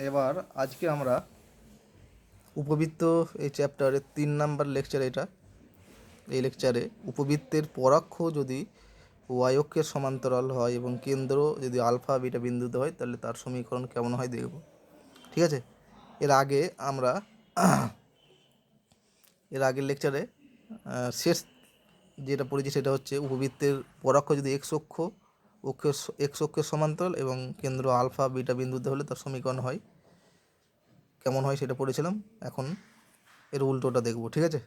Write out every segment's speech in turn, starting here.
এবার আজকে আমরা উপবৃত্ত এই চ্যাপ্টারের 3 নাম্বার লেকচার এটা। এই লেকচারে উপবৃত্তের পরাক্ষ যদি ওয়াই অক্ষের সমান্তরাল হয় এবং কেন্দ্র যদি আলফা বিটা বিন্দুতে হয় তাহলে তার সমীকরণ কেমন হয় দেখব। ঠিক আছে? এর আগে আমরা এর আগের লেকচারে শেষ যেটা পড়েছি সেটা হচ্ছে উপবৃত্তের পরাক্ষ যদি এক্স অক্ষের সমান্তরাল এবং কেন্দ্র আলফা বিটা বিন্দুতে হলে তার সমীকরণ হয় কেমন হয় সেটা পড়েছিলাম। এখন এর উল্টোটা দেখব। ঠিক আছে?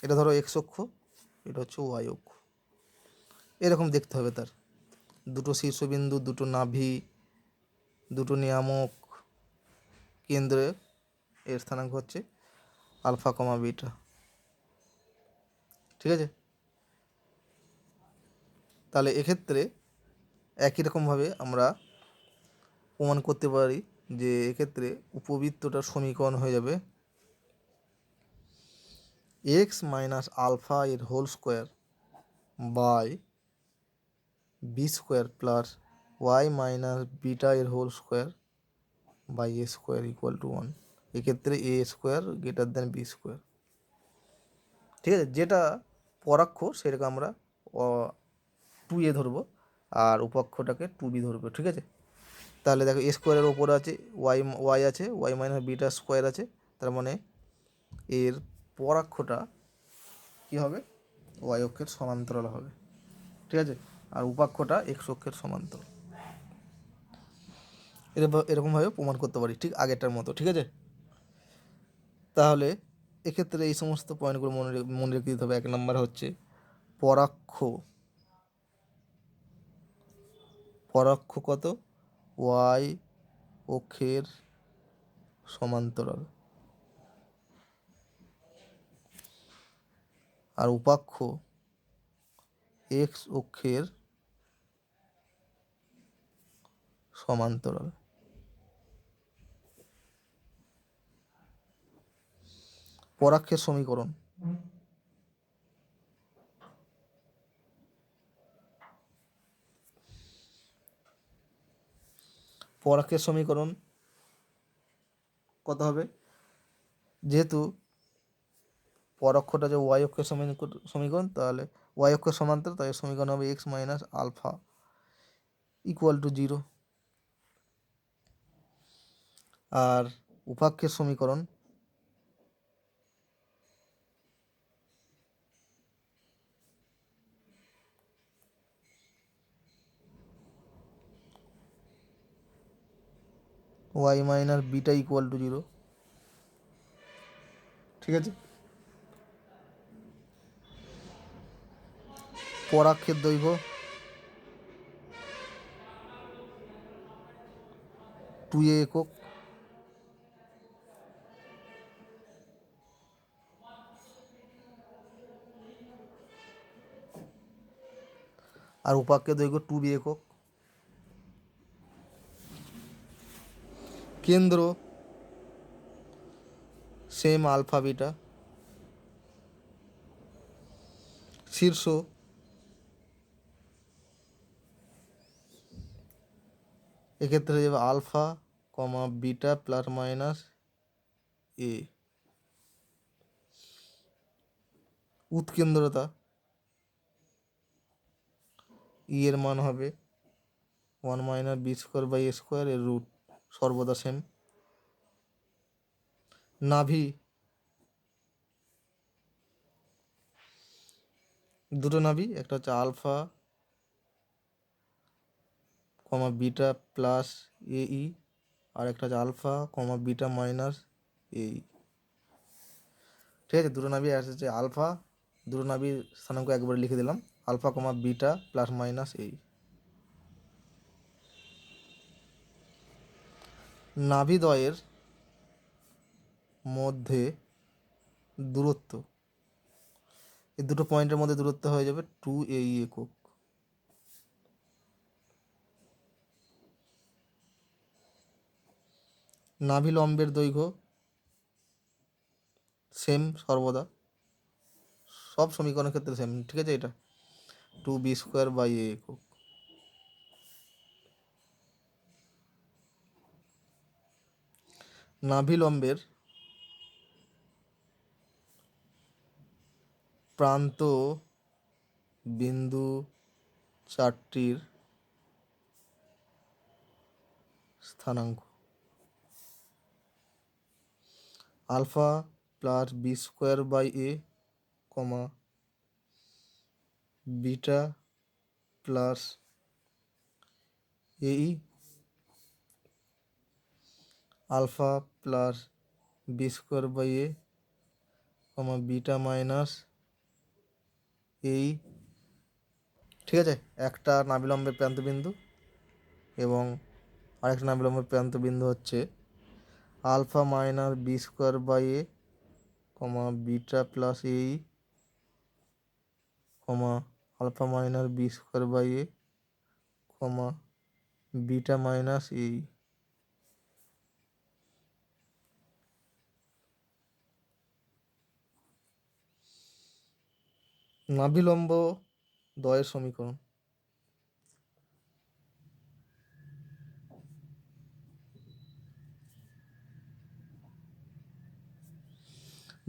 এটা ধরো এক্স অক্ষ, এটা হচ্ছে ওয়াই অক্ষ। এরকম দেখতে হবে তার দুটো শীর্ষবিন্দু, দুটো নাভি, দুটো নিয়ামক, কেন্দ্রে এর স্থানাঙ্ক হচ্ছে আলফা কমা বিটা। ঠিক আছে? তাহলে এক্ষেত্রে একই রকমভাবে আমরা প্রমাণ করতে পারি যে এক্ষেত্রে উপবৃত্তটার সমীকরণ হয়ে যাবে এক্স মাইনাস আলফা এর whole square by B square plus y minus beta এর whole square by A square equal to 1। এক্ষেত্রে a square greater than b square. ঠিক আছে? যেটা পরাক্ষ সেটাকে আমরা 2a ধরবো আর উপাক্ষটাকে 2b ধরবো। ঠিক আছে? তাহলে দেখো এ স্কোয়ারের ওপরে আছে ওয়াই আছে, ওয়াই মাইনাস বিটা স্কোয়ার আছে, তার মানে এর পরাক্ষটা কী হবে? ওয়াই অক্ষের সমান্তরাল হবে। ঠিক আছে? আর উপাক্ষটা এক্স অক্ষের সমান্তরাল। এরকমভাবে প্রমাণ করতে পারি ঠিক আগেরটার মতো। ঠিক আছে? তাহলে এক্ষেত্রে এই সমস্ত পয়েন্টগুলো মনে রেখে দিতে হবে। 1 নম্বর হচ্ছে পরাক্ষ কত? ওয়াই অক্ষের সমান্তরাল। আর উপাক্ষ এক্স অক্ষের সমান্তরাল। পরাক্ষের সমীকরণ কত হবে? যেহেতু পরক্ষটা যে ওয়াই অক্ষের সমীকরণ, তাহলে ওয়াই অক্ষের সমান্তরাল, তাই সমীকরণ হবে X minus alpha equal to 0। আর উপাক্ষের সমীকরণ Y minus beta equal to 0। ঠিক আছে? পরাক্ষের দৈর্ঘ্য 2a একক। আর উপাক্ষের দৈর্ঘ্য 2b একক। কেন্দ্র সেম আলফা বিটা। শীর্ষ এক্ষেত্রে হয়ে যাবে alpha comma beta plus minus a. উৎকেন্দ্রতা ই এর মান হবে 1 minus b square by A square, এর রুট সর্বদা সেম। নাভি দুটো নাভি, একটা হচ্ছে আলফা কমা বিটা প্লাস এই, আর একটা হচ্ছে alpha comma beta minus a e. ঠিক আছে? দুটো নাভি আসছে আলফা, দুটো নাভির স্থানাঙ্ক একবারে লিখে দিলাম, alpha comma beta plus minus এই। নাভিদ্বয়ের মধ্যে দূরত্ব, এই দুটো পয়েন্টের মধ্যে দূরত্ব হয়ে যাবে 2a একক। নাভি লম্বের দৈর্ঘ্য সেম সর্বদা, সব সমীকরণের ক্ষেত্রে সেম। ঠিক আছে? এটা 2b স্কোয়ার বাই এ একক। নাভিলম্বের প্রান্ত বিন্দু চারটির স্থানাঙ্ক alpha plus b square by a comma beta plus a e alpha plus b square by a comma beta minus a e, ঠিক আছে। একটা নাভিলম্বের প্রান্তবিন্দু এবং আরেকটা নাভিলম্বের প্রান্তবিন্দু হচ্ছে alpha minus b square by a comma beta plus a e comma alpha minus b square by a comma beta minus a e. নাভিলম্ব দ্বয়ের সমীকরণ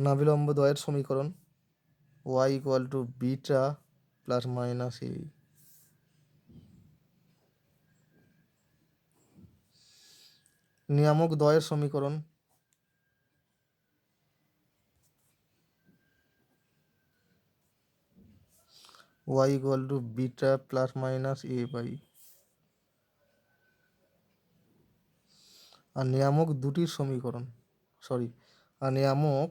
নাভিলম্ব দ্বয়ের সমীকরণ y equal to beta plus minus a e. নিয়ামক দ্বয়ের সমীকরণ y equal to beta plus minus a by. আর নিয়ামক দুটির সমীকরণ আর নিয়ামক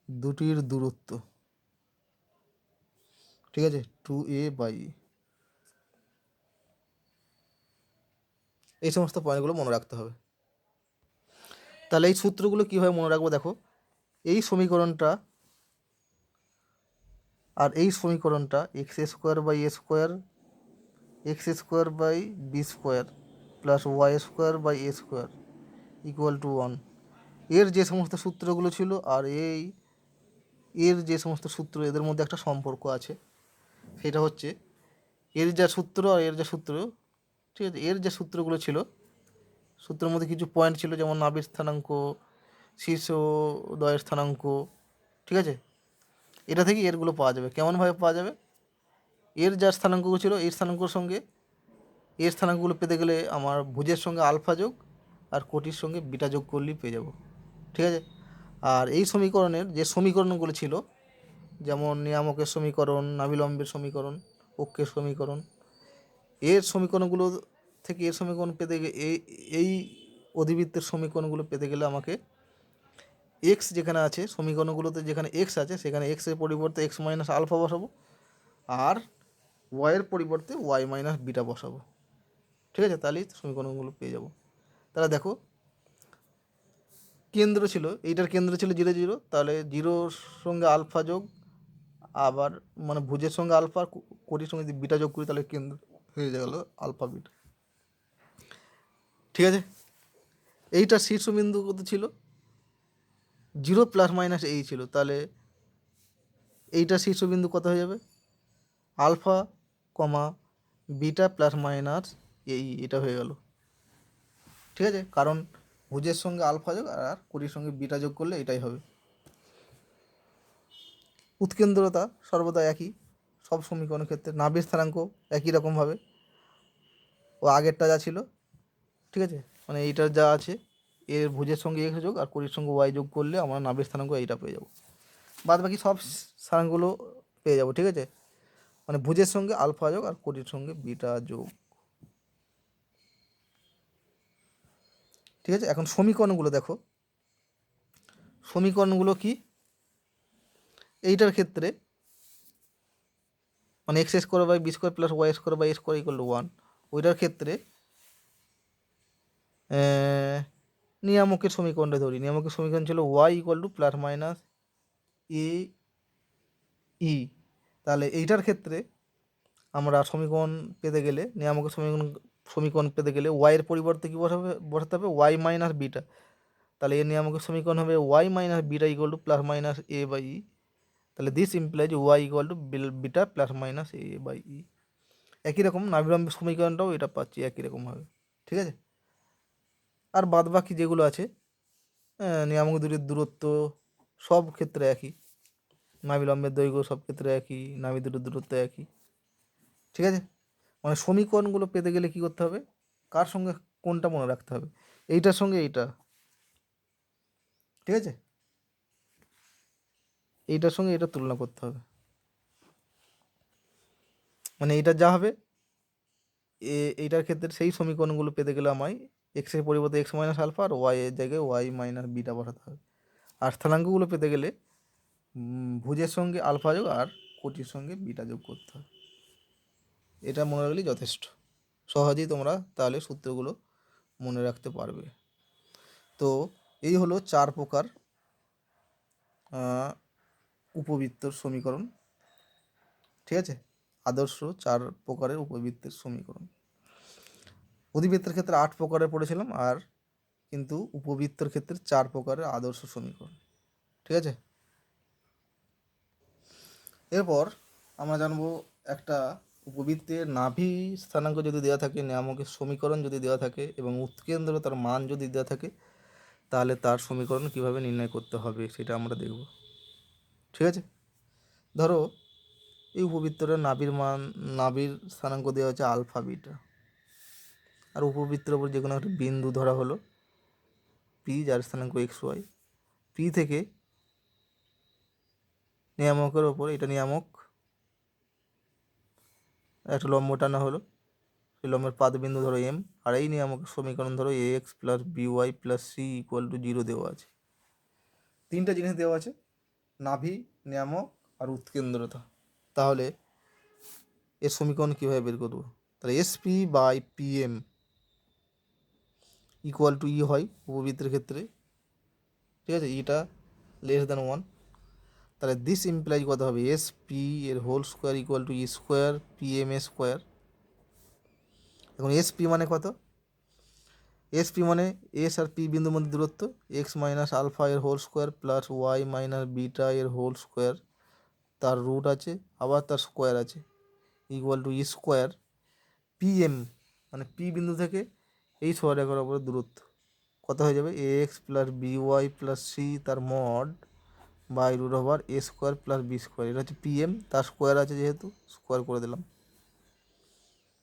দুটির দূরত্ব, ঠিক আছে, 2a বাই। এই সমস্ত পয়েন্টগুলো মনে রাখতে হবে। তাহলে এই সূত্রগুলো কীভাবে মনে রাখবো দেখো, এই সমীকরণটা আর এই সমীকরণটা X square by A square X square by B square plus Y square by A square equal to 1, এর যে সমস্ত সূত্রগুলো ছিল আর এর যে সমস্ত সূত্র, এদের মধ্যে একটা সম্পর্ক আছে। সেটা হচ্ছে এর যা সূত্র আর এর যা সূত্র, ঠিক আছে, এর যে সূত্রগুলো ছিল সূত্রের মধ্যে কিছু পয়েন্ট ছিল, যেমন নাভির স্থানাঙ্ক, শীর্ষ দ্বয়ের স্থানাঙ্ক, ঠিক আছে। এটা থেকে এরগুলো পাওয়া যাবে। কেমনভাবে পাওয়া যাবে? এর যা স্থানাঙ্কগুলো ছিল এই স্থানাঙ্কর সঙ্গে এর স্থানাঙ্কগুলো পেতে গেলে আমার ভুজের সঙ্গে আলফা যোগ আর কোটির সঙ্গে বিটা যোগ করলেই পেয়ে যাব, ঠিক আছে। আর এই সমীকরণের যে সমীকরণগুলো ছিল, যেমন নিয়ামকের সমীকরণ, নাভিলম্বের সমীকরণ, অক্ষের সমীকরণ, এর সমীকরণগুলো থেকে এর সমীকরণ পেতে গেলে এই অধিবৃত্তের সমীকরণগুলো পেতে গেলে আমাকে এক্স যেখানে আছে সমীকরণগুলোতে, যেখানে এক্স আছে সেখানে এক্সের পরিবর্তে এক্স মাইনাস আলফা বসাবো আর ওয়াইয়ের পরিবর্তে ওয়াই মাইনাস বিটা বসাবো, ঠিক আছে। তাহলেই সমীকরণগুলো পেয়ে যাব। তাহলে দেখো, কেন্দ্র ছিল, এইটার কেন্দ্র ছিল 0 0, তাহলে 0-র সঙ্গে আলফা যোগ, আবার মানে ভুজের সঙ্গে আলফা, কোটির সঙ্গে যদি বিটা যোগ করি তাহলে কেন্দ্র হয়ে গেল আলফা বিটা, ঠিক আছে। এইটার শীর্ষবিন্দু কত ছিল? 0 প্লাস মাইনাস এই ছিল, তাহলে এইটার শীর্ষবিন্দু কত হয়ে যাবে? Alpha comma beta plus minus এটা হয়ে গেল, ঠিক আছে। কারণ ভুজের সঙ্গে আলফা যোগ আর কোটির সঙ্গে বিটা যোগ করলে এটাই হবে। উৎকেন্দ্রতা সর্বদা একই সব সমীকরণের ক্ষেত্রে। নাভির স্থানাঙ্ক একই রকমভাবে ও আগেরটা যা ছিল, ঠিক আছে, মানে এইটার যা আছে এর ভুজের সঙ্গে এক্স যোগ আর কোটির সঙ্গে ওয়াই যোগ করলে আমরা নাভির স্থানাঙ্ক এইটা পেয়ে যাব। বাদ বাকি সব স্থানাঙ্কগুলো পেয়ে যাব, ঠিক আছে। মানে ভুজের সঙ্গে আলফা যোগ আর কোটির সঙ্গে বিটা যোগ, ঠিক আছে। এখন সমীকরণগুলো দেখো, সমীকরণগুলো কি? এইটার ক্ষেত্রে মানে x square by B square plus Y square by A square equal to 1, ওইটার ক্ষেত্রে নিয়ামকের সমীকরণটা ধরি। নিয়ামকের সমীকরণ ছিল y equal to plus minus a e. তাহলে এইটার ক্ষেত্রে আমরা সমীকরণ পেতে গেলে, নিয়ামকের সমীকরণ পেতে গেলে ওয়াইয়ের পরিবর্তে কী বসাতে হবে? Y minus beta. তাহলে এর নিয়ামকের সমীকরণ হবে y minus beta equal to plus minus a by e. তাহলে this implies y equal to beta plus minus a by e. একই রকম নাভিলম্বের সমীকরণটাও এটা পাচ্ছি একই রকমভাবে, ঠিক আছে। আর বাদবাকি যেগুলো আছে নিয়ামক দুটির দূরত্ব সব ক্ষেত্রে একই, নাভিলম্বের দৈর্ঘ্য সব ক্ষেত্রে একই, নাভি দুটির দূরত্ব একই। ঠিক আছে, মানে সমীকরণগুলো পেতে গেলে কী করতে হবে, কার সঙ্গে কোনটা মনে রাখতে হবে, এইটার সঙ্গে এইটা, ঠিক আছে, এইটার সঙ্গে এটা তুলনা করতে হবে। মানে এইটা যা হবে এইটার ক্ষেত্রে সেই সমীকরণগুলো পেতে গেলে আমায় এক্সের পরিবর্তে এক্স মাইনাস আলফা আর ওয়াই এর জায়গায় ওয়াই মাইনাস বিটা বসাতে হবে। আর স্থানাঙ্কগুলো পেতে গেলে ভুজের সঙ্গে আলফা যোগ আর কোটির সঙ্গে বিটা যোগ করতে হবে। এটা মনে রাখলেই যথেষ্ট, সহজেই তোমরা তাহলে সূত্রগুলো মনে রাখতে পারবে। তো এই হলো 4 প্রকার উপবৃত্তর সমীকরণ। ঠিক আছে, আদর্শ 4 প্রকারের উপবৃত্তের সমীকরণ। অধিবৃত্তের ক্ষেত্রে 8 প্রকারের পড়েছিলাম, আর কিন্তু উপবৃত্তর ক্ষেত্রে 4 প্রকারের আদর্শ সমীকরণ। ঠিক আছে, এরপর আমরা জানবো একটা উপবৃত্তের নাভি স্থানাঙ্ক যদি দেওয়া থাকে, নিয়ামকের সমীকরণ যদি দেওয়া থাকে এবং উৎকেন্দ্রতার মান যদি দেওয়া থাকে, তাহলে তার সমীকরণ কিভাবে নির্ণয় করতে হবে সেটা আমরা দেখব। ঠিক আছে, ধরো এই উপবৃত্তটার নাভির স্থানাঙ্ক দেওয়া হচ্ছে আলফা বিটা, আর উপবৃত্তের ওপর যে কোনো একটা বিন্দু ধরা হলো পি, যার স্থানাঙ্ক এক্স ওয়াই। পি থেকে নিয়ামকের ওপর, এটা নিয়ামক, একটা লম্ব টানা হলো, সেই লম্বের পাদবিন্দু ধরো এম, আর এই নিয়ামকের সমীকরণ ধরো a x plus b y plus c equal to 0 দেওয়া আছে। 3টা জিনিস দেওয়া আছে, নাভি, নিয়ামক আর উৎকেন্দ্রতা। তাহলে এর সমীকরণ কীভাবে বের করবো? তাহলে S P by P M equal to e হয় উপবৃত্তের ক্ষেত্রে। ঠিক আছে, ইটা লেস দ্যান 1। তাহলে দিস ইমপ্লাই কত হবে, এস পি এর whole square equal to e square P M এ স্কোয়ার। এখন এস পি মানে কত, এস পি মানে এস আর পি বিন্দুর মধ্যে দূরত্ব, এক্স মাইনাস আলফা এর whole square plus y minus beta এর হোল স্কোয়ার, তার রুট আছে আবার তার স্কোয়ার আছে, equal to e square P M মানে পি বিন্দু থেকে এই সরেখার ওপরে দূরত্ব কত হয়ে যাবে, a x plus b y plus c তার mod by root over a square plus b square. এটা হচ্ছে পি এম, তার স্কোয়ার আছে যেহেতু স্কোয়ার করে দিলাম।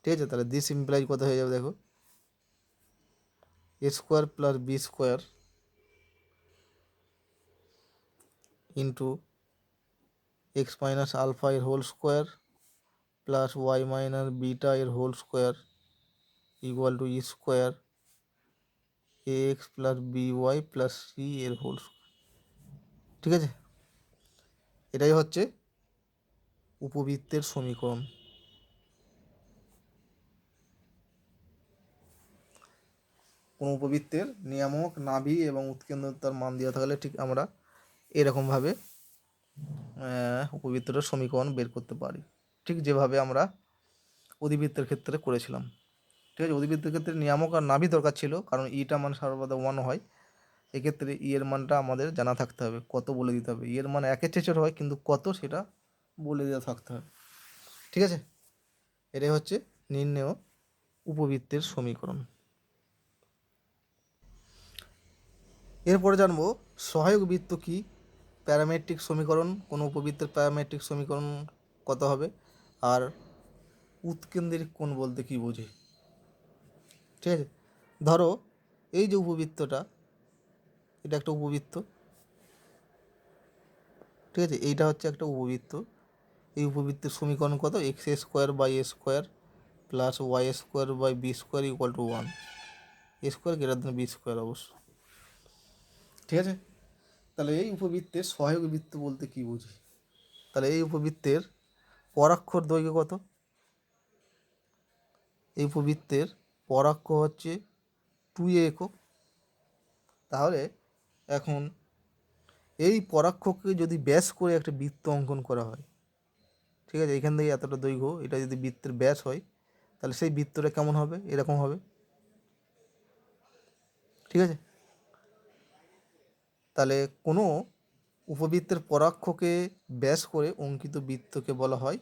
ঠিক আছে, তাহলে দিস ইমপ্লাই কত হয়ে যাবে দেখো, a square plus b square into x minus alpha এর whole square plus y minus beta এর whole square equal to e square a x plus b y plus c এর হোল স্কোয়ার। ঠিক আছে, এটাই হচ্ছে উপবৃত্তের সমীকরণ। কোনো উপবৃত্তের নিয়ামক, নাভি এবং উৎকেন্দ্রতার মান দেওয়া থাকলে ঠিক আমরা এরকমভাবে উপবৃত্তটার সমীকরণ বের করতে পারি, ঠিক যেভাবে আমরা অধিবৃত্তের ক্ষেত্রে করেছিলাম। ঠিক আছে, অধিবৃত্তের ক্ষেত্রে নিয়ামক আর নাভি দরকার ছিল, কারণ ইটা মান সর্বদা 1 হয়। এক্ষেত্রে ই এর মানটা আমাদের জানা থাকতে হবে, কত বলে দিতে হবে। ই এর মান 1-এর চেয়ে ছোট হয়, কিন্তু কত সেটা বলে দেওয়া থাকতে হবে। ঠিক আছে, এটাই হচ্ছে নির্ণেয় উপবৃত্তের সমীকরণ। এরপরে জানবো সহায়ক বৃত্ত কী, প্যারামেট্রিক সমীকরণ, কোনো উপবৃত্তের প্যারামেট্রিক সমীকরণ কত হবে, আর উৎকেন্দ্রিক কোণ বলতে কী বোঝে। ঠিক আছে, ধরো এই যে উপবৃত্তটা, এটা একটা উপবৃত্ত। ঠিক আছে, এইটা হচ্ছে একটা উপবৃত্ত। এই উপবৃত্তের সমীকরণ কত, x square by A square plus Y square by B square equal to 1, a square greater than b square অবশ্য। ঠিক আছে, তাহলে এই উপবৃত্তের সহায়ক বৃত্ত বলতে কী বুঝি, তাহলে এই উপবৃত্তের পরাক্ষর দৈর্ঘ্য কত, এই উপবৃত্তের পরাক্ষ হচ্ছে 2a একক। তাহলে এখন এই পরাক্ষকে যদি ব্যাস করে একটা বৃত্ত অঙ্কন করা হয়, ঠিক আছে, এখান থেকে এতটা দৈর্ঘ্য, এটা যদি বৃত্তের ব্যাস হয়, তাহলে সেই বৃত্তটা কেমন হবে, এরকম হবে। ঠিক আছে, তাহলে কোনো উপবৃত্তের পরাক্ষকে ব্যাস করে অঙ্কিত বৃত্তকে বলা হয়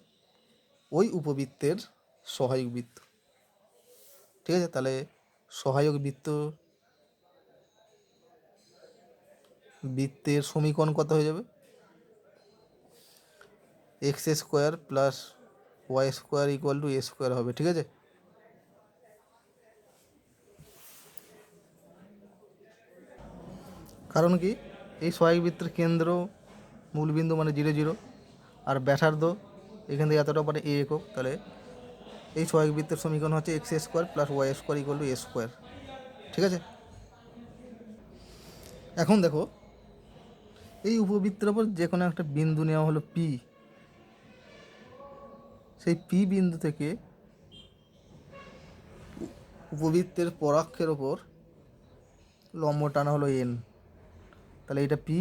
ওই উপবৃত্তের সহায়ক বৃত্ত। ঠিক আছে, তাহলে সহায়ক বৃত্ত বৃত্তের সমীকরণ কত হয়ে যাবে? X square plus Y square equal to a square হবে, ঠিক আছে? কারণ কি, এই সহায়ক বৃত্তের কেন্দ্র মূলবিন্দু মানে 0 0, আর ব্যাসার্ধ এখান থেকে এতটা পারে এ একক, তাহলে এই সহায়ক বৃত্তের সমীকরণ হচ্ছে x square plus Y square equal to a square, ঠিক আছে? এখন দেখো, এই উপবৃত্তের ওপর যে কোনো একটা বিন্দু নেওয়া হলো পি, সেই পি বিন্দু থেকে উপবৃত্তের পরাক্ষের ওপর লম্ব টানা হলো এন, তাহলে এটা পি,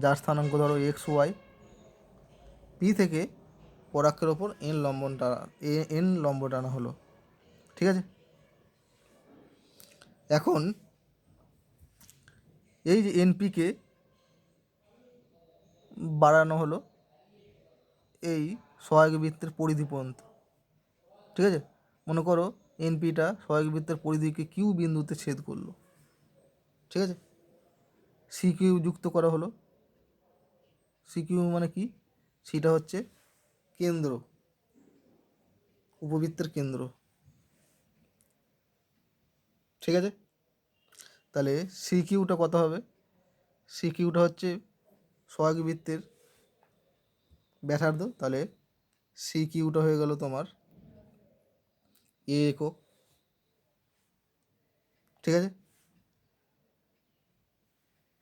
যার স্থানাঙ্ক ধরো এক্স ওয়াই, পি থেকে পরাক্ষের ওপর এন লম্ব টানা হলো, ঠিক আছে? এখন এই যে এনপিকে বাড়ানো হলো এই সহায়ক বৃত্তের পরিধি পর্যন্ত, ঠিক আছে? মনে করো এনপিটা সহায়ক বৃত্তের পরিধিকে কিউ বিন্দুতে ছেদ করলো, ঠিক আছে? সি কিউ যুক্ত করা হলো। সি কিউ মানে কি? সেটা হচ্ছে কেন্দ্র, উপবৃত্তের কেন্দ্র, ঠিক আছে? তাহলে সি কিউটা কত হবে? সি কিউটা হচ্ছে সহায়ক বৃত্তের ব্যাসার্ধ, তাহলে সি কিউটা হয়ে গেল তোমার এ একক, ঠিক আছে?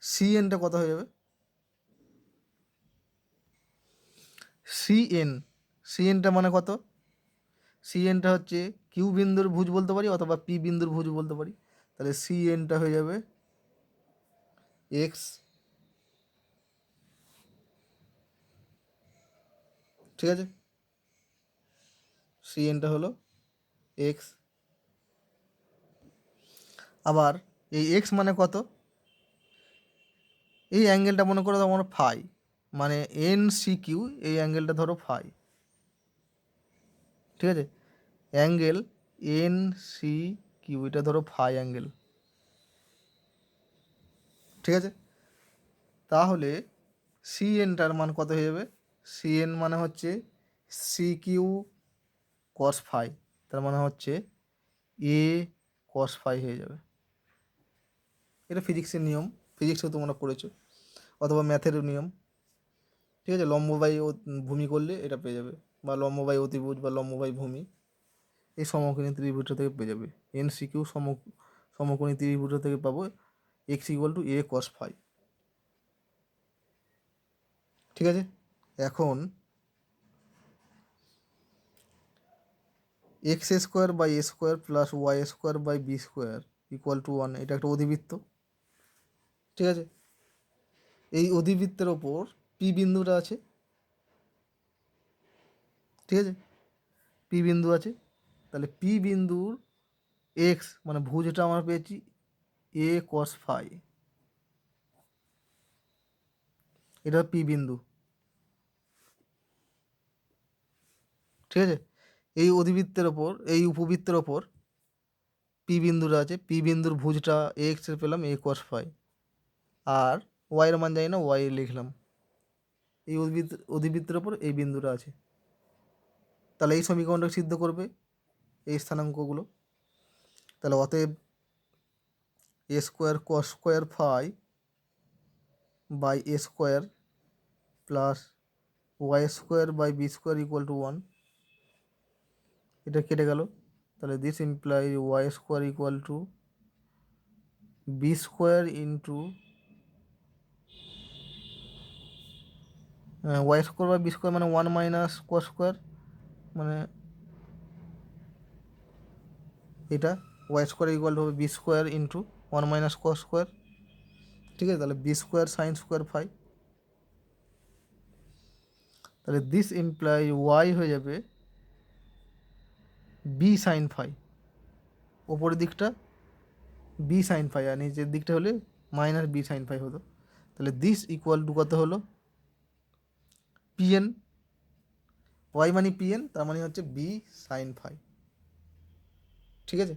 সি এনটা কত হয়ে যাবে? সি এন, সি এনটা মানে কত? সি এনটা হচ্ছে কিউ বিন্দুর ভুজ বলতে পারি অথবা পি বিন্দুর ভুজ বলতে পারি, তাহলে সি এনটা হয়ে যাবে এক্স, ঠিক আছে? সি এনটা হলো এক্স। আবার এই এক্স মানে কত? এই অ্যাঙ্গেলটা মনে করো তোমার ফাই, মানে এন সি কিউ, এই অ্যাঙ্গেলটা ধরো ফাই, ঠিক আছে? অ্যাঙ্গেল এন সি কিউ এটা ধরো ফাই অ্যাঙ্গেল, ঠিক আছে? তাহলে সি এনটার মান কত হয়ে যাবে? সি এন মানে হচ্ছে সি কিউ কস ফাই, তার মানে হচ্ছে এ কস ফাই হয়ে যাবে। এটা ফিজিক্সের নিয়ম, ফিজিক্সও তোমরা পড়েছো, অথবা ম্যাথেরও নিয়ম, ঠিক আছে? লম্ববাই ভূমি করলে এটা পেয়ে যাবে, বা লম্ববাই অতিভুজ বা লম্ববাই ভূমি, এই সমকোণী ত্রিভুজ থেকে পেয়ে যাবে। এন সি কিউ সমকোণী ত্রিভুজ থেকে পাবো x equal to a cos phi, ঠিক আছে? এখন x square by A square plus Y square by B square equal to 1, এটা একটা অধিবৃত্ত, ঠিক আছে? এই অধিবৃত্তের ওপর পি বিন্দুটা আছে, ঠিক আছে? পি বিন্দু আছে, তাহলে পি বিন্দুর এক্স মানে ভুজটা আমরা পেয়েছি এ কস ফাই, এটা পি বিন্দু, ঠিক আছে? এই অধিবৃত্তের ওপর, এই উপবৃত্তের ওপর পি বিন্দুটা আছে, পি বিন্দুর ভুজটা এক্স এর পেলাম এ কস ফাই, আর ওয়াইয়ের মান জানি না, ওয়াই লিখলাম। এই অধিবৃত্তের ওপর এই বিন্দুটা আছে, তাহলে এই সমীকরণটা সিদ্ধ করবে এই স্থানাঙ্কগুলো। তাহলে অতএব a square cos square phi by A square plus Y square by B square equal to 1, এটা কেটে গেল, তাহলে this imply y square equal to b square into y square by B square মানে 1 মাইনাস কস স্কোয়ার, মানে এটা y square equal to হবে b square into 1 minus cos square, ঠিক আছে? তাহলে b square sine square phi, তাহলে this imply Y হয়ে যাবে বি সাইন ফাই, ওপরের দিকটা বি সাইন ফাই আর নিচের দিকটা হলে মাইনাস বি সাইন ফাই হতো, তাহলে দিস ইকুয়াল টু কত হলো পিএন, ওয়াই মানে পিএন, তার মানে হচ্ছে বি সাইন ফাই, ঠিক আছে?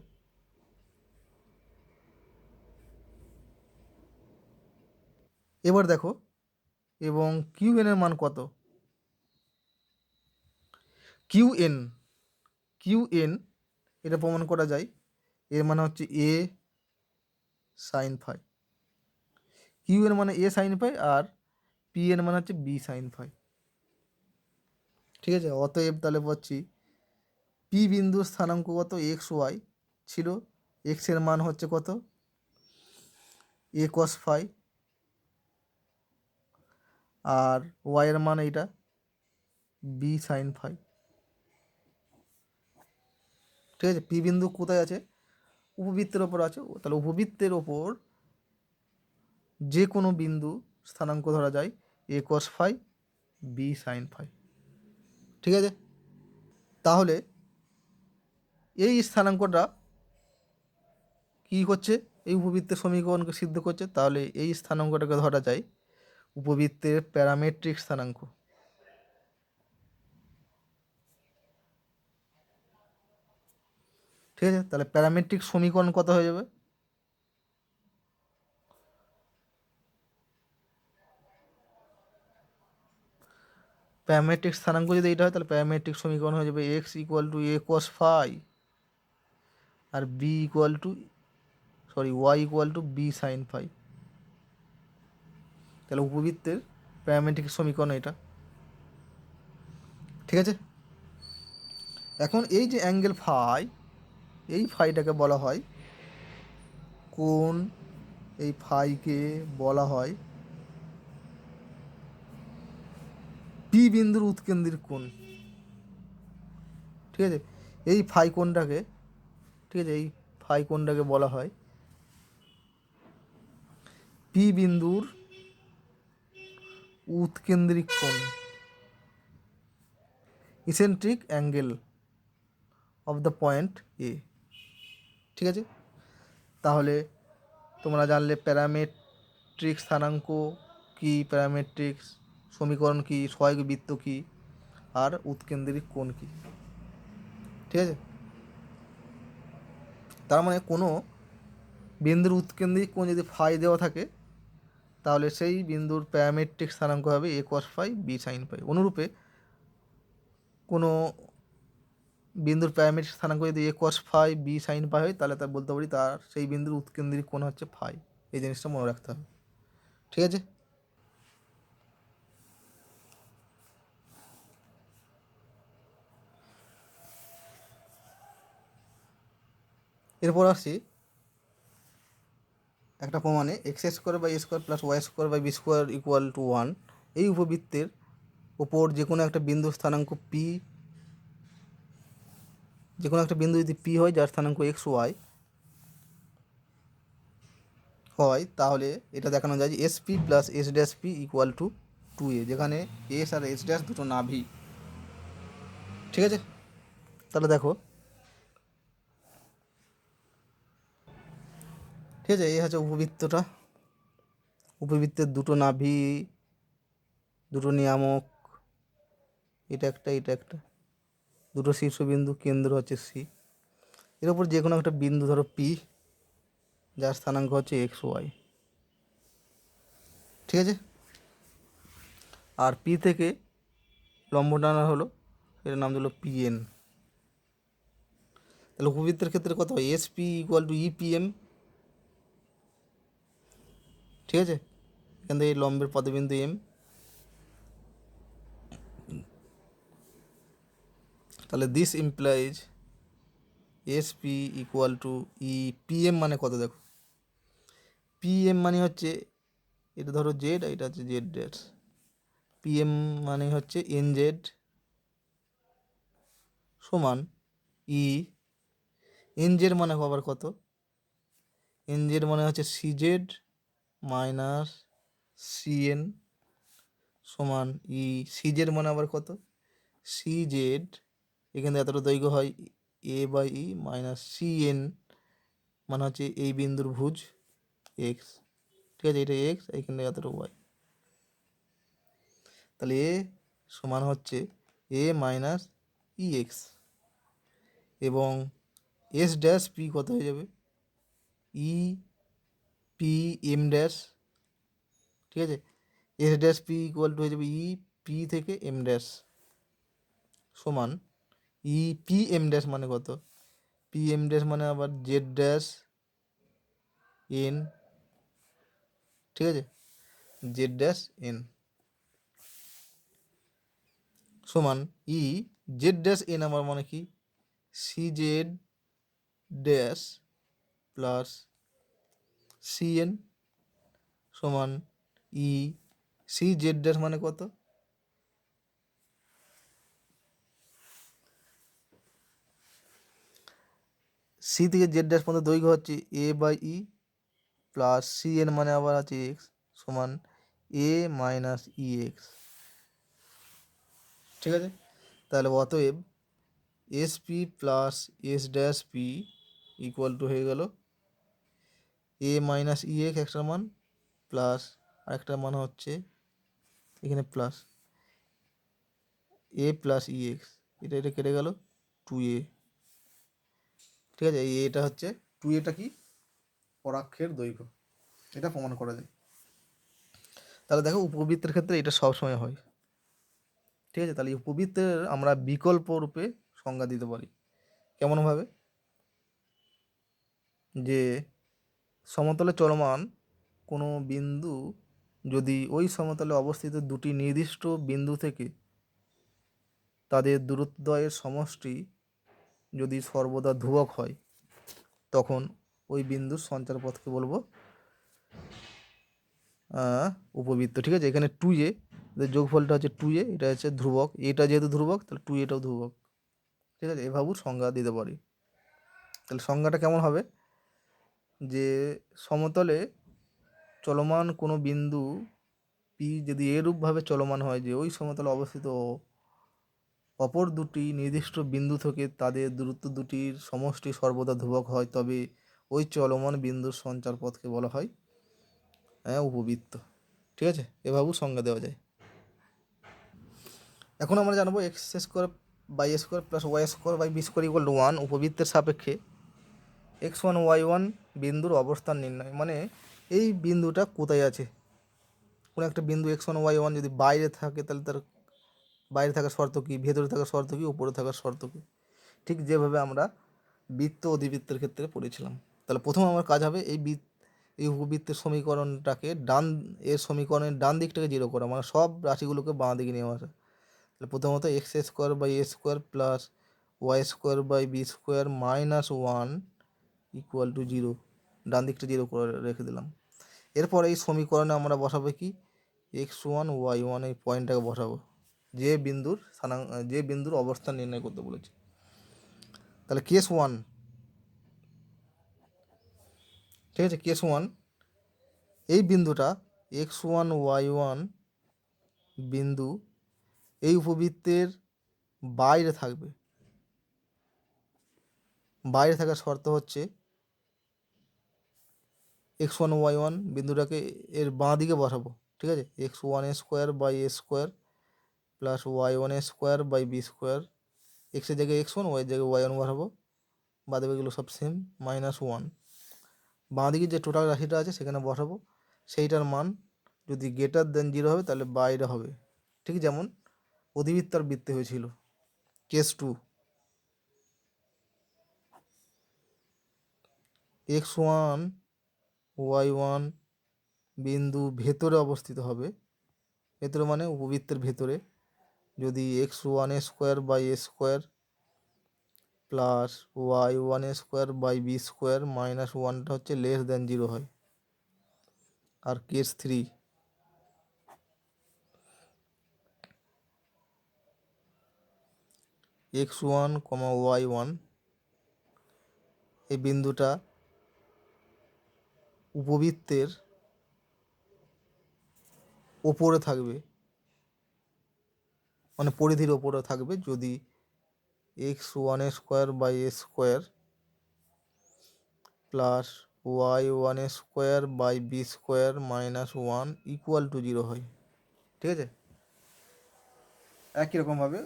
এবার দেখো এবং কিউ এন এর মান কত, কিউ এন এটা প্রমাণ করা যায়, এর মানে হচ্ছে এ সাইন ফাই, কিউ এর মানে এ সাইন ফাই আর পি এর মানে হচ্ছে বি সাইন ফাই। ঠিক আছে, অতএব তাহলে পাচ্ছি পি বিন্দুর স্থানাঙ্ক কত, এক্স ওয়াই ছিল, এক্স এর মান হচ্ছে কত এ কস ফাই, আর ওয়াই এর মান এইটা বি সাইন ফাই। ঠিক আছে, পি বিন্দু কোথায় আছে, উপবৃত্তের ওপর আছে, তাহলে উপবৃত্তের ওপর যে কোনো বিন্দু স্থানাঙ্ক ধরা যায় a cos phi b sine phi. ঠিক আছে, তাহলে এই স্থানাঙ্কটা কী করছে, এই উপবৃত্তের সমীকরণকে সিদ্ধ করছে, তাহলে এই স্থানাঙ্কটাকে ধরা যায় উপবৃত্তের প্যারামেট্রিক স্থানাঙ্ক। ঠিক আছে, তাহলে প্যারামেট্রিক সমীকরণ কত হয়ে যাবে, প্যারামেট্রিক স্থানাঙ্ক যদি এইটা হয় তাহলে প্যারামেট্রিক সমীকরণ হয়ে যাবে x equal to a cos phi আর b equal to y equal to b sine phi. তাহলে উপবৃত্তের প্যারামেট্রিক সমীকরণ এটা। ঠিক আছে, এখন এই যে অ্যাঙ্গেল ফাই, এই ফাইটাকে বলা হয় কোণ, এই ফাইকে বলা হয় পি বিন্দুর উৎকেন্দ্রিক কোণ। ঠিক আছে, এই ফাই কোণটাকে, ঠিক আছে, এই ফাই কোণটাকে বলা হয় পি বিন্দুর উৎকেন্দ্রিক কোণ, eccentric angle of the point a. ঠিক আছে, তাহলে তোমরা জানলে প্যারামেট্রিক স্থানাঙ্ক কি, প্যারামেট্রিক সমীকরণ কি, সহায়ক বৃত্ত কি, আর উৎকেন্দ্রিক কোণ কি। ঠিক আছে, তার মানে কোনো বিন্দুর উৎকেন্দ্রিক কোণ যদি ফাই দেওয়া থাকে তাহলে সেই বিন্দুর প্যারামেট্রিক স্থানাঙ্ক হবে a cos phi b sine phi. অনুরূপে কোনো বিন্দুর প্যারামেট্রিক স্থানাঙ্ক যদি a cos phi b sine phi হয় তাহলে তা বলতে পারি তার সেই বিন্দুর উৎকেন্দ্রিক কোণ হচ্ছে ফাই। এই জিনিসটা মনে রাখতে হবে। ঠিক আছে, এরপর আসছি একটা প্রমাণে, x square by A square plus Y square by B square equal to 1, এই উপবৃত্তের ওপর যে কোনো একটা বিন্দুর স্থানাঙ্ক পি, যে কোনো একটা বিন্দু যদি পি হয় যার স্থানাঙ্ক এক্স ওয়াই হয়, তাহলে এটা দেখানো যায় যে S P plus S dash P equal to 2a, যেখানে এস আর এস ড্যাশ দুটো নাভি। ঠিক আছে, তাহলে দেখো, ঠিক আছে, এই হচ্ছে উপবৃত্তটা, উপবৃত্তের দুটো নাভি, দুটো নিয়ামক, এটা একটা এটা একটা, দুটো শীর্ষবিন্দু, কেন্দ্র হচ্ছে সি, এর উপর যে কোনো একটা বিন্দু ধরো পি যার স্থানাঙ্ক হচ্ছে এক্স ওয়াই। ঠিক আছে, আর পি থেকে লম্ব টানা হলো, এটার নাম হলো পিএন। তাহলে উপবৃত্তের ক্ষেত্রে কত হয়, S P equal to EPM. ঠিক আছে, এখান থেকে লম্বের পদবিন্দু এম, তাহলে this implies S P equal to E PM মানে কত, দেখো পিএম মানে হচ্ছে এটা ধরো জেড, এটা হচ্ছে জেড ড্যাশ, পিএম মানে হচ্ছে এন জেড সমান ই, এন জেড মানে আবার কত, এন জেড মানে হচ্ছে সি জেড মাইনাস সিএন সমান ই, সি জেড মানে আবার কত, সি জেড, এখানে এতটা দৈর্ঘ্য হয় এ বাই ই মাইনাস সিএন মানে হচ্ছে এই বিন্দুর ভুজ এক্স। ঠিক আছে, এটা এক্স, এখানে এতটা ওয়াই, তাহলে এ সমান হচ্ছে এ মাইনাস ই এক্স, এবং এস ড্যাশ পি কত হয়ে যাবে ই পি এম ড্যাশ। ঠিক ঠিক আছে। S dash P equal to হয়ে যাবে ই পি থেকে এম ড্যাশ সমান ই পি এম ড্যাশ মানে কত, পি এম ড্যাশ মানে আবার জেড ড্যাশ এন, ঠিক আছে, জেড ড্যাশ এন সমান ই জেড ড্যাশ এন আমার মানে কি C Z dash plus C N সমান ই সি জেড ড্যাশ মানে কত, সি থেকে জেড ড্যাশ পর্যন্ত দৈর্ঘ্য হচ্ছে a by e plus C n মানে আবার আছে এক্স সমান এ মাইনাস ই এক্স, ঠিক আছে। তাহলে অতএব S P plus S dash P equal to হয়ে গেল এ মাইনাস ই এক্স একটা মান প্লাস আরেকটা মান হচ্ছে এখানে প্লাস এ প্লাস ই এক্স, এটা কেটে গেল 2a, ঠিক আছে। এটা হচ্ছে 2a কি পরাক্ষের দৈর্ঘ্য, এটা প্রমাণ করা যায়। তাহলে দেখো উপবৃত্তের ক্ষেত্রে এটা সবসময় হয়, ঠিক আছে। তাহলে উপবৃত্তের আমরা বিকল্প রূপে সংজ্ঞা দিতে পারি কেমনভাবে, যে সমতলে চলমান কোনো বিন্দু যদি ওই সমতলে অবস্থিত দুটি নির্দিষ্ট বিন্দু থেকে তাদের দূরত্বদ্বয়ের সমষ্টি যদি সর্বদা ধ্রুবক হয় তখন ওই বিন্দুর সঞ্চারপথকে বলবো উপবৃত্ত, ঠিক আছে। এখানে 2a যোগফলটা হচ্ছে 2a, এটা হচ্ছে ধ্রুবক, এটা যেহেতু ধ্রুবক তাহলে 2aটাও ধ্রুবক, ঠিক আছে। এভাবেও সংজ্ঞা দিতে পারি। তাহলে সংজ্ঞাটা কেমন হবে, যে সমতলে চলমান কোনো বিন্দু পি যদি এরূপভাবে চলমান হয় যে ওই সমতলে অবস্থিত অপর দুটি নির্দিষ্ট বিন্দু থেকে তাদের দূরত্ব দুটির সমষ্টি সর্বদা ধ্রুবক হয় তবে ওই চলমান বিন্দুর সঞ্চারপথকে বলা হয় উপবৃত্ত, ঠিক আছে। এভাবেও সংজ্ঞা দেওয়া যায়। এখন আমরা জানবো x square by A square plus Y square by B square equal to 1 উপবৃত্তের সাপেক্ষে x1 y1 বিন্দুর অবস্থান নির্ণয়, মানে এই বিন্দুটা কোথায় আছে, কোনো একটা বিন্দু x1 y1 যদি বাইরে থাকে তাহলে তার বাইরে থাকার শর্ত কী, ভেতরে থাকার শর্ত কী, উপরে থাকার শর্ত কী, ঠিক যেভাবে আমরা বৃত্ত অধিবৃত্তের ক্ষেত্রে পড়েছিলাম। তাহলে প্রথম আমার কাজ হবে এই উপবৃত্তের সমীকরণটাকে এর সমীকরণের ডান দিকটাকে জিরো করা, মানে সব রাশিগুলোকে বাঁ দিকে নিয়ে আসা। তাহলে প্রথমত x square by A square plus Y square by B square minus 1 equal to 0, ডান দিকটা 0 করে রেখে দিলাম। এরপর এই সমীকরণে আমরা বসাবো কি x1 y1 এই পয়েন্টটাকে বসাবো যে বিন্দুর অবস্থান নির্ণয় করতে বলেছি। তাহলে কেস 1, ঠিক আছে, কেস 1 এই বিন্দুটা x1 y1 বিন্দু এই উপবৃত্তের বাইরে থাকবে, বাইরে থাকার শর্ত হচ্ছে x1 y1 বিন্দুটাকে এর বাঁ দিকে বসাবো, ঠিক আছে। x1 square by A square plus y1 square by B square, এক্সের জায়গায় x1 ওয়াই জায়গায় y1 বসাবো, বাদ বাকিগুলো সব সেম, মাইনাস 1 বাঁ দিকে যে টোটাল রাশিটা আছে সেখানে বসাবো, সেইটার মান যদি গ্রেটার দেন 0 হবে তাহলে বাইরে হবে, ঠিক যেমন অধিবৃত্ত আর বৃত্তে হয়েছিল। কেস 2 x1 y1 বিন্দু ভেতরে অবস্থিত হবে, ভেতরে মানে উপবৃত্তের ভেতরে, যদি x1 square by A square plus y1 square by B square minus 1টা হচ্ছে লেস দেন 0 হয়। আর কেস 3 x1 y1 এই বিন্দুটা উপবৃত্তের ওপরে থাকবে, মানে পরিধির ওপরে থাকবে যদি x1 square by A square plus y1 square by B square minus 1 equal to 0 হয়, ঠিক আছে। একই রকমভাবে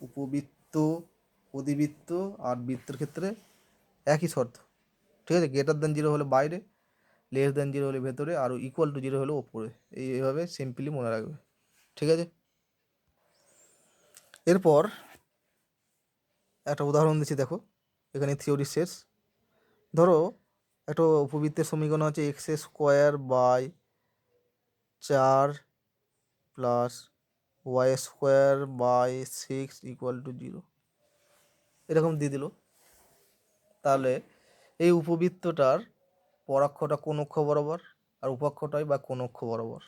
উপবৃত্ত অধিবৃত্ত আর বৃত্তের ক্ষেত্রে একই শর্ত, ঠিক আছে। গ্রেটার দেন 0 হলে বাইরে, লেস দেন জিরো হলে ভেতরে, আর ইকুয়াল টু জিরো হলে ওপরে। এইভাবে সিম্পলি মনে রাখবে, ঠিক আছে। এরপর একটা উদাহরণ দিচ্ছি, দেখো এখানে থিওরি শেষ। ধরো একটা উপবৃত্তের সমীকরণ হচ্ছে x square by 4 plus Y square by 6 equal to 0, এরকম দিয়ে দিল। তাহলে এই উপবৃত্তটার পরাক্ষটা কোন অক্ষ বরাবর আর উপাক্ষটাই বা কোন অক্ষ বরাবর।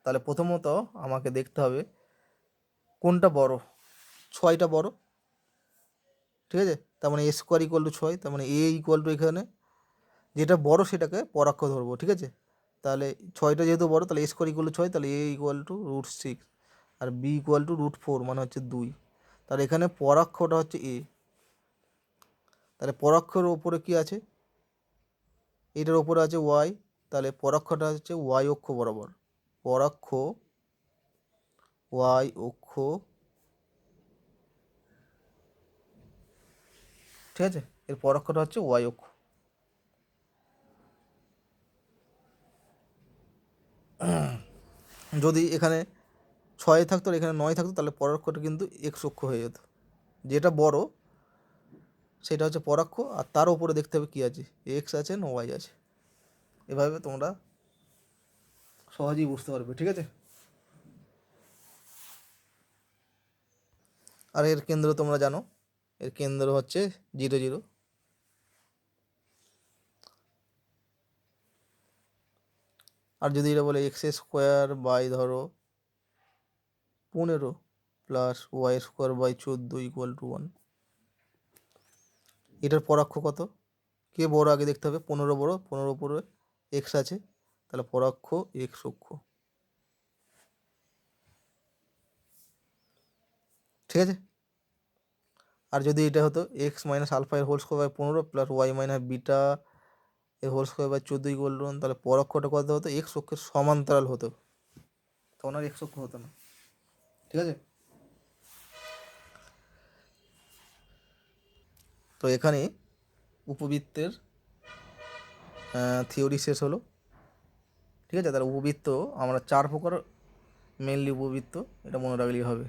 তাহলে প্রথমত আমাকে দেখতে হবে কোনটা বড়। 6টা বড়, ঠিক আছে। তার মানে এ স্কোয়ার ইকুয়াল টু 6, তার মানে এ ইকুয়াল টু এখানে যেটা বড় সেটাকে পরাক্ষ ধরবো, ঠিক আছে। তাহলে 6টা যেহেতু বড়, তাহলে এ স্কোয়ার ইকুয়াল টু 6, তাহলে এ ইকুয়াল টু √6 আর বি ইকুয়াল টু √4 মানে হচ্ছে 2। তাহলে এখানে পরাক্ষটা হচ্ছে এ। তাহলে পরাক্ষর ওপরে কি আছে, এটার ওপরে আছে ওয়াই, তাহলে পরাক্ষটা হচ্ছে ওয়াই অক্ষ বরাবর। পরাক্ষ ওয়াই অক্ষ, ঠিক আছে। এর পরাক্ষটা হচ্ছে ওয়াই অক্ষ। যদি এখানে 6 থাকতো আর এখানে 9 থাকতো, তাহলে পরাক্ষটা কিন্তু এক্স অক্ষ হয়ে যেত। যেটা বড় সেটা হচ্ছে পরাক্ষ, আর তার উপরে দেখতে হবে কী আছে, এক্স আছে না ওয়াই আছে। এভাবে তোমরা সহজেই বুঝতে পারবে, ঠিক আছে। আর এর কেন্দ্র তোমরা জানো, এর কেন্দ্র হচ্ছে 0 0। আর যদি এটা বলে এক্স স্কোয়ার বাই ধরো 15 plus Y square by 14 equal to 1, এটার পরাক্ষ কত, কে বড় আগে দেখতে হবে। 15 বড়, 15 উপরে এক্স আছে, তাহলে পরাক্ষ এক্স অক্ষ, ঠিক আছে। আর যদি এটা হতো এক্স মাইনাস আলফা এর whole square by 15 plus y minus beta এর whole square by 14 equal to 1, তাহলে পরাক্ষটা কত হতো, এক্স অক্ষের সমান্তরাল হতো, তখন আর এক্স অক্ষ হতো না, ঠিক আছে। তো এখানে উপবৃত্তের থিওরি শেষ হলো, ঠিক আছে। তাহলে উপবৃত্ত আমরা 4 প্রকার মেনলি উপবৃত্ত, এটা মনে রাখলেই হবে।